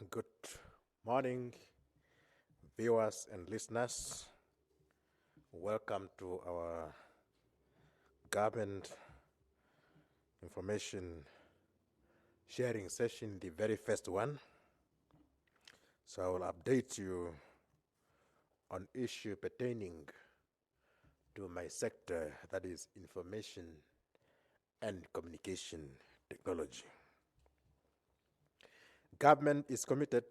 Good morning, viewers and listeners. Welcome to our government information sharing session, the very first one. So I will update you on issue pertaining to my sector, that is information and communication technology. Government is committed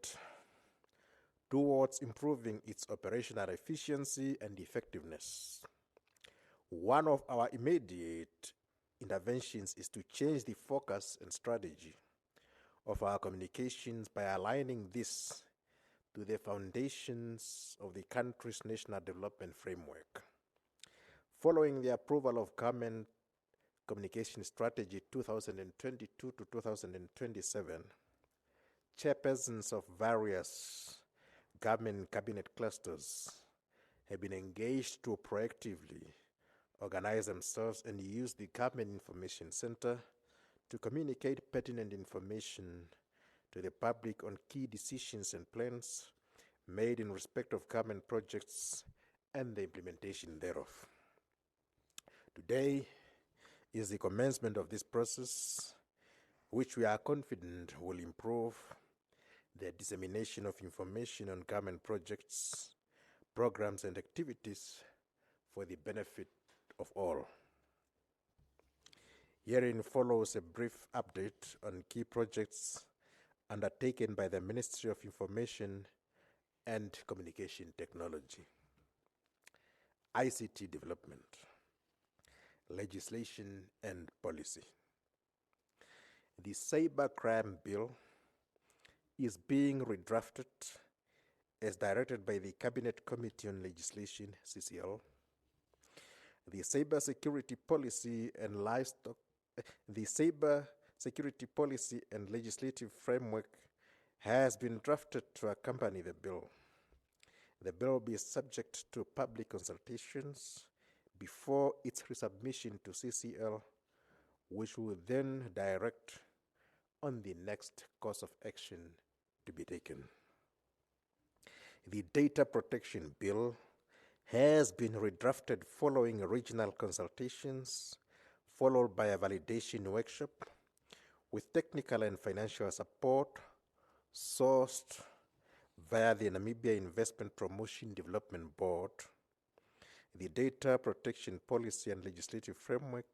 towards improving its operational efficiency and effectiveness. One of our immediate interventions is to change the focus and strategy of our communications by aligning this to the foundations of the country's National Development Framework. Following the approval of Government Communication Strategy 2022 to 2027, chairpersons of various government cabinet clusters have been engaged to proactively organize themselves and use the Government Information Center to communicate pertinent information to the public on key decisions and plans made in respect of government projects and the implementation thereof. Today is the commencement of this process, which we are confident will improve the dissemination of information on government projects, programs, and activities for the benefit of all. Herein follows a brief update on key projects undertaken by the Ministry of Information and Communication Technology. ICT development, legislation and policy. The Cybercrime Bill is being redrafted as directed by the Cabinet Committee on Legislation, CCL. The Cybersecurity Policy and Legislative Framework has been drafted to accompany the bill. The bill will be subject to public consultations before its resubmission to CCL, which will then direct on the next course of action to be taken. The Data Protection Bill has been redrafted following regional consultations, followed by a validation workshop with technical and financial support sourced via the Namibia Investment Promotion Development Board. The Data Protection Policy and Legislative Framework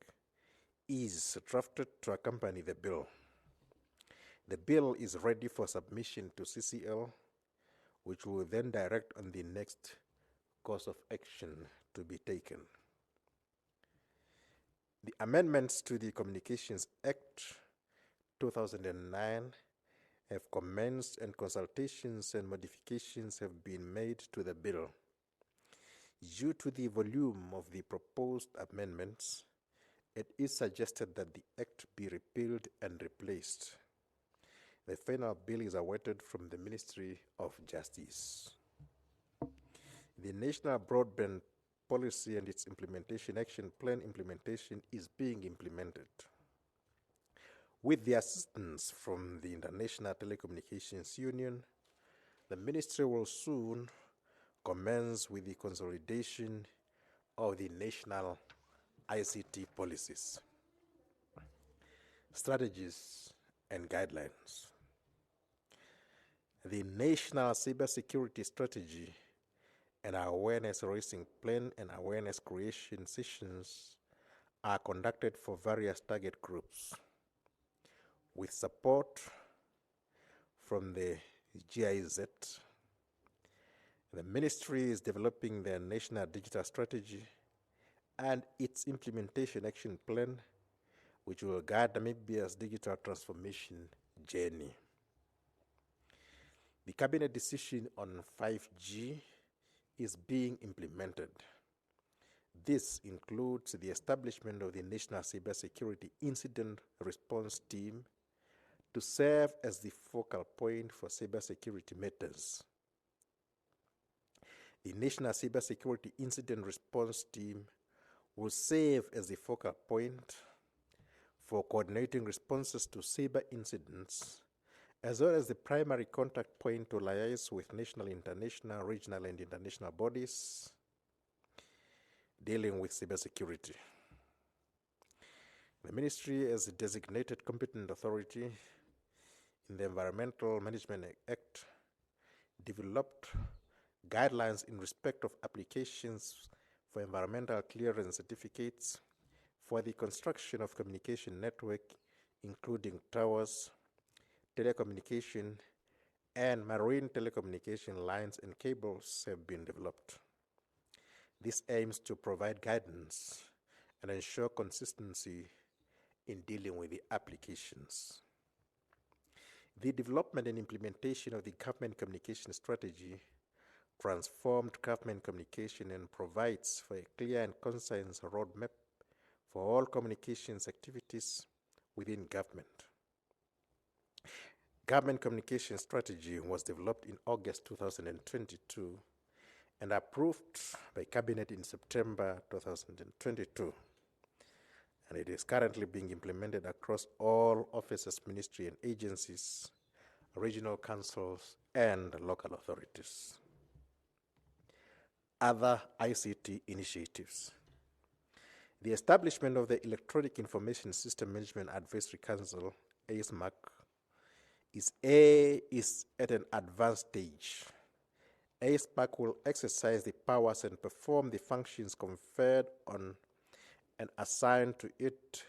is drafted to accompany the bill. The bill is ready for submission to CCL, which will then direct on the next course of action to be taken. The amendments to the Communications Act 2009 have commenced and consultations and modifications have been made to the bill. Due to the volume of the proposed amendments, it is suggested that the Act be repealed and replaced. The final bill is awaited from the Ministry of Justice. The National Broadband Policy and its Implementation Action Plan implementation is being implemented. With the assistance from the International Telecommunications Union, the Ministry will soon commence with the consolidation of the national ICT policies, strategies, and guidelines. The National Cybersecurity Strategy and Awareness Raising Plan and Awareness Creation sessions are conducted for various target groups with support from the GIZ. The Ministry is developing their National Digital Strategy and its Implementation Action Plan, which will guide Namibia's digital transformation journey. The Cabinet decision on 5G is being implemented. This includes the establishment of the National Cybersecurity Incident Response Team to serve as the focal point for cybersecurity matters. The National Cybersecurity Incident Response Team will serve as the focal point for coordinating responses to cyber incidents as well as the primary contact point to liaise with national, international, regional, and international bodies dealing with cybersecurity. The ministry, as a designated competent authority in the Environmental Management Act, developed guidelines in respect of applications for environmental clearance certificates for the construction of communication network, including towers, telecommunication, and marine telecommunication lines and cables have been developed. This aims to provide guidance and ensure consistency in dealing with the applications. The development and implementation of the government communication strategy transformed government communication and provides for a clear and concise roadmap for all communications activities within government. Government communication strategy was developed in August 2022 and approved by Cabinet in September 2022. And it is currently being implemented across all offices, ministries, and agencies, regional councils, and local authorities. Other ICT initiatives. The establishment of the Electronic Information System Management Advisory Council, AISMAC, is at an advanced stage. AISMAC will exercise the powers and perform the functions conferred on and assigned to it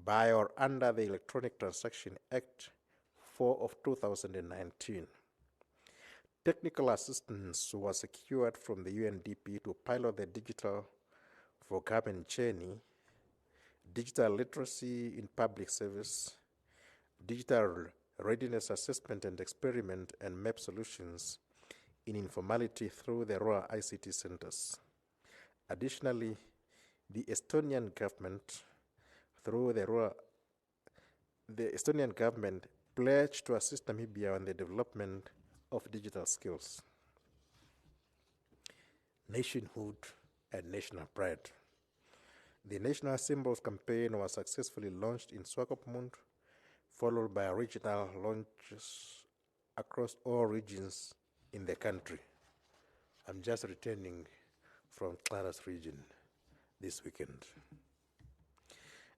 by or under the Electronic Transaction Act 4 of 2019. Technical assistance was secured from the UNDP to pilot the Digital for Government journey, digital literacy in public service, digital readiness assessment and experiment, and map solutions in informality through the rural ICT centers. Additionally, the Estonian government, through the Estonian government pledged to assist Namibia on the development of digital skills. Nationhood and national pride. The National Symbols campaign was successfully launched in Swakopmund, followed by regional launches across all regions in the country. I'm just returning from Clara's region this weekend.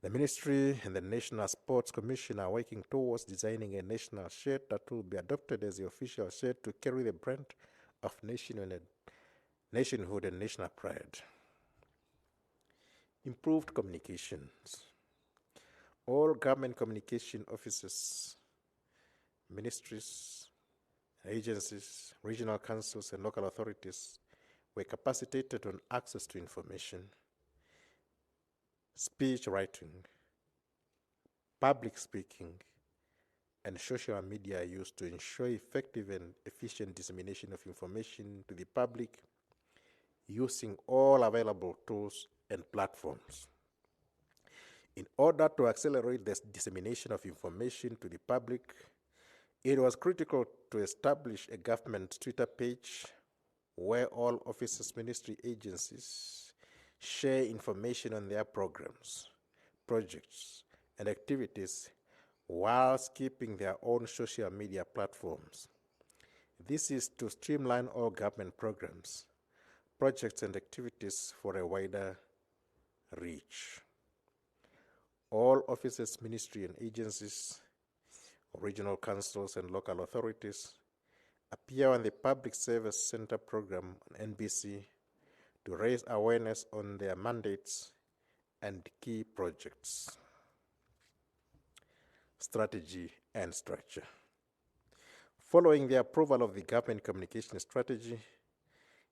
The Ministry and the National Sports Commission are working towards designing a national shirt that will be adopted as the official shirt to carry the brand of nationhood and national pride. Improved communications. All government communication offices, ministries, agencies, regional councils, and local authorities were capacitated on access to information, speech writing, public speaking, and social media use to ensure effective and efficient dissemination of information to the public using all available tools and platforms. In order to accelerate the dissemination of information to the public, it was critical to establish a government Twitter page where all offices, ministry agencies share information on their programs, projects, and activities whilst keeping their own social media platforms. This is to streamline all government programs, projects, and activities for a wider reach. All offices, ministry, and agencies, regional councils, and local authorities appear on the Public Service Center program on NBC to raise awareness on their mandates and key projects. Strategy and structure. Following the approval of the government communication strategy,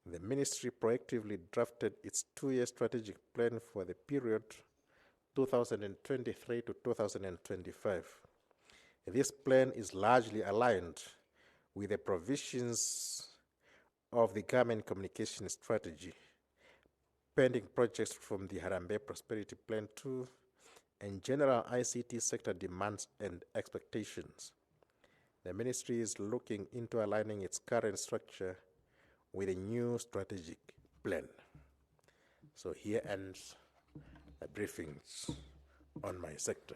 the ministry proactively drafted its 2-year strategic plan for the period 2023 to 2025. This plan is largely aligned with the provisions of the government communication strategy, pending projects from the Harambee Prosperity Plan 2, and general ICT sector demands and expectations. The ministry is looking into aligning its current structure with a new strategic plan. So here ends the briefings on my sector.